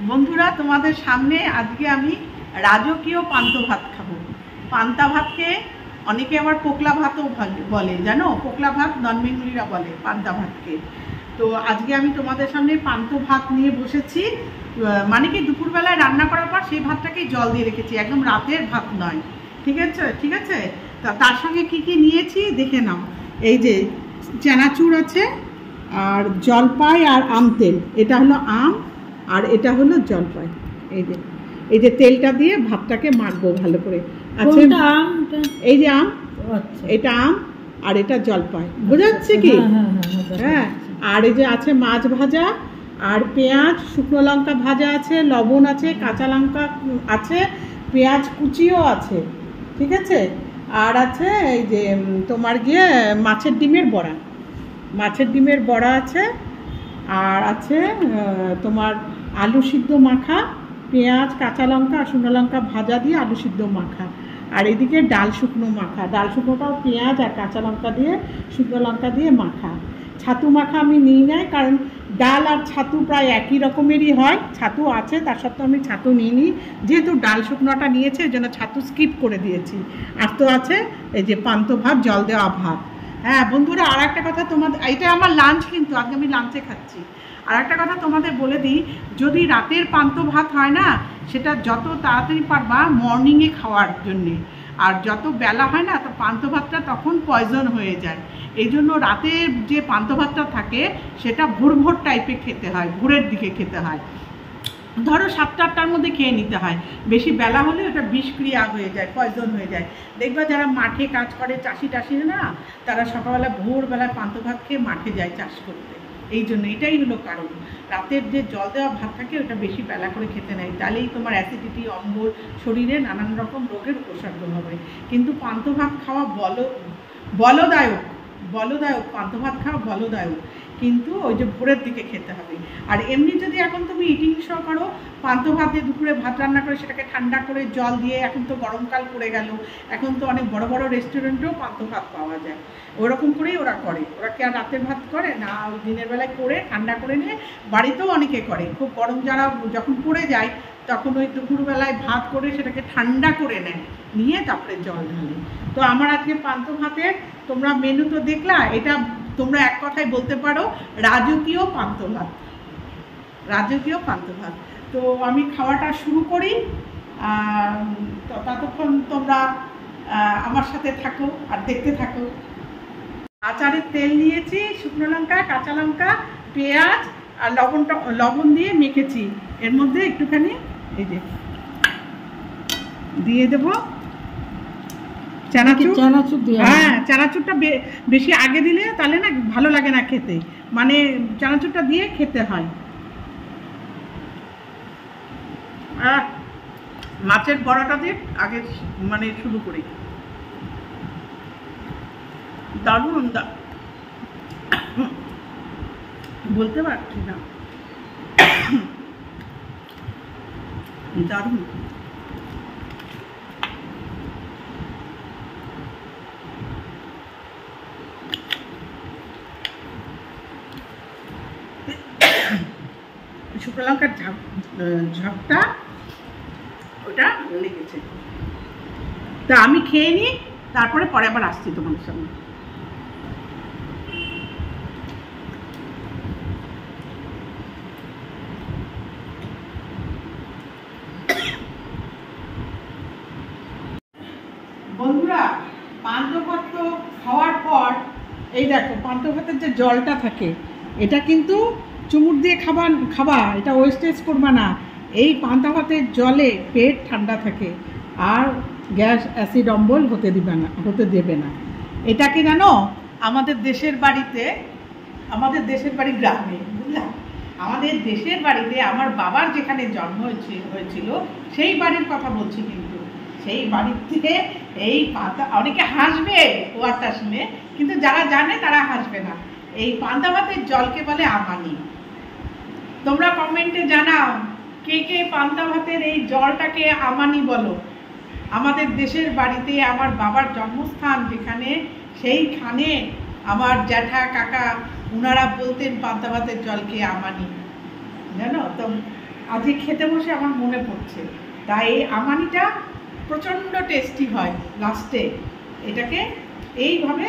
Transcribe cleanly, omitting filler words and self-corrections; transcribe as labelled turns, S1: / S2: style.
S1: বন্ধুরা, তোমাদের সামনে আজকে আমি রাজকীয় পান্তা ভাত খাবো। পান্তা ভাতকে অনেকে আবার পোকলা ভাতও বলে, জানো? পোকলা ভাত নন বেঙ্গলিরা বলে পান্তা ভাতকে। তো আজকে আমি তোমাদের সামনে পান্তা ভাত নিয়ে বসেছি। মানে কি, দুপুরবেলায় রান্না করার পর সেই ভাতটাকেই জল দিয়ে রেখেছি, একদম রাতের ভাত নয়। ঠিক আছে, ঠিক আছে। তার সঙ্গে কি কি নিয়েছি দেখে নাও। এই যে চানাচুর আছে, আর জলপাই আর আম তেল। এটা হলো আম আর এটা হলো জলপাই। এই যে তেলটা দিয়ে ভাতটাকে মাখবো ভালো করে। আচ্ছা, এই যে আম, এটা আম আর এটা জলপাই, বোঝা যাচ্ছে কি? হ্যাঁ। আর এই যে আছে মাছ ভাজা, আর পেঁয়াজ, শুকনো লঙ্কা ভাজা আছে, লবণ আছে, কাঁচা লঙ্কা আছে, পেঁয়াজ কুচিও আছে। ঠিক আছে। আর আছে এই যে তোমার গিয়ে মাছের ডিমের বড়া আছে। আর আছে তোমার আলু সিদ্ধ মাখা, পেঁয়াজ, কাঁচা লঙ্কা আর শুকনো লঙ্কা ভাজা দিয়ে আলু সিদ্ধ মাখা। আর এদিকে ডাল শুকনো মাখা, ডাল শুকনোটাও পেঁয়াজ আর কাঁচা লঙ্কা দিয়ে, শুকনো লঙ্কা দিয়ে মাখা। ছাতু মাখা আমি নিই নাই, কারণ ডাল আর ছাতু প্রায় একই রকমেরই হয়। ছাতু আছে, তার সত্ত্বেও আমি ছাতু নিইনি, যেহেতু ডাল শুকনোটা নিয়েছে ওই জন্য ছাতু স্কিপ করে দিয়েছি। আর তো আছে এই যে পান্তা ভাত, জল দেওয়া ভাত। হ্যাঁ বন্ধুরা, আর একটা কথা তোমাদের, এটা আমার লাঞ্চ, কিন্তু আজকে আমি লাঞ্চে খাচ্ছি। আর একটা কথা তোমাদের বলে দিই, যদি রাতের পান্তা ভাত হয় না, সেটা যত তাড়াতাড়ি পারবা মর্নিংয়ে খাওয়ার জন্যে। আর যত বেলা হয় না, তো পান্তা ভাতটা তখন পয়জন হয়ে যায়। এই জন্য রাতের যে পান্তা ভাতটা থাকে সেটা ভোর টাইপে খেতে হয়, ভোরের দিকে খেতে হয়। ধরো 7-8টার মধ্যে খেয়ে নিতে হয়। বেশি বেলা হলে ওটা বিষক্রিয়া হয়ে যায়, পয়জন হয়ে যায়। দেখবা যারা মাঠে কাজ করে, চাষি না, তারা সকালবেলা ভোরবেলায় পান্তা ভাত খেয়ে মাঠে যায় চাষ করতে। এই জন্য এটাই হলো কারণ। রাতের যে জল দেওয়া ভাত থাকে ওটা বেশি বেলা করে খেতে নেয়, তাহলেই তোমার অ্যাসিডিটি, অম্বল, শরীরে নানান রকম রোগের উপসর্গ হবে। কিন্তু পান্তা ভাত খাওয়া বলদায়ক, পান্তা ভাত খাওয়া বলদায়ক, কিন্তু ওই যে ভোরের দিকে খেতে হবে। আর এমনি যদি এখন তুমি ইটিং শো করো, পান্তা ভাত দিয়ে দুপুরে ভাত রান্না করে সেটাকে ঠান্ডা করে জল দিয়ে, এখন তো গরমকাল পড়ে গেল, এখন তো অনেক বড় বড় রেস্টুরেন্টেও পান্তা ভাত পাওয়া যায়। ওরকম করেই ওরা করে। ওরা কি আর রাতের ভাত করে না, ওই দিনের বেলায় করে ঠান্ডা করে নিয়ে, বাড়িতেও অনেকে করে। খুব গরম যারা যখন পড়ে যায় তখন ওই দুপুরবেলায় ভাত করে সেটাকে ঠান্ডা করে নেয়, নিয়ে তারপরে জল ঢালে। তো আমার আজকে পান্তা ভাতের তোমরা মেনু তো দেখলা, এটা তোমরা এক কথায় বলতে পারো রাজকীয় পান্তা ভাত। তো আমি খাওয়াটা শুরু করি। ততক্ষণ তোমরা আমার সাথে থাকো আর দেখতে থাকো। আচারের তেল নিয়েছি, শুকনো লঙ্কা, কাঁচা লঙ্কা, পেঁয়াজ আর লবণ দিয়ে মেখেছি। এর মধ্যে একটুখানি এই যে দিয়ে দেবো চানাচুর। হ্যাঁ, চানাচুরটা বেশি আগে দিলে তাহলে না ভালো লাগে না খেতে, মানে চানাচুরটা দিয়ে খেতে হয়। মাছের বড়াটা দিয়ে আগে মানে শুরু করি। দারুণ, বলতে পারছি না, দারুণ। শুকনো লঙ্কার ঝাপটা ওটা লেগেছে। তা আমি খেয়ে নিই, তারপরে পরে আবার আসছি তোমাদের সামনে। বন্ধুরা, পান্তা ভাত তো খাওয়ার পর এই দেখো, পান্তা ভাতের যে জলটা থাকে এটা কিন্তু চুমুর দিয়ে খাবা, এটা ওয়েস্টেজ করবা না। এই পান্তা ভাতের জলে পেট ঠান্ডা থাকে, আর গ্যাস, অ্যাসিড, অম্বল হতে দেবে না। এটাকে জানো, আমাদের দেশের বাড়ি গ্রামে, বুঝলাম, আমাদের দেশের বাড়িতে আমার বাবার যেখানে জন্ম হয়েছিল সেই বাড়ির কথা বলছি। কিন্তু সেই বাড়িতে এই পান্তা, অনেকে হাসবে ওয়ার্ডটা শুনে, কিন্তু যারা জানে তারা হাসবে না। এই পান্তা ভাতের জলকে বলে আমানি। তোমরা কমেন্টে জানাও কে কে পান্তা ভাতের এই জলটাকে আমানি বলো। আমাদের দেশের বাড়িতে আমার বাবার জন্মস্থান যেখানে, সেইখানে আমার জ্যাঠা, কাকা, ওনারা বলতেন পান্তা ভাতের জলকে আমানি, জানো তো। আজকে খেতে বসে আমার মনে পড়ছে। তাই এই আমানিটা প্রচণ্ড টেস্টি হয়। লাস্টে এটাকে এইভাবে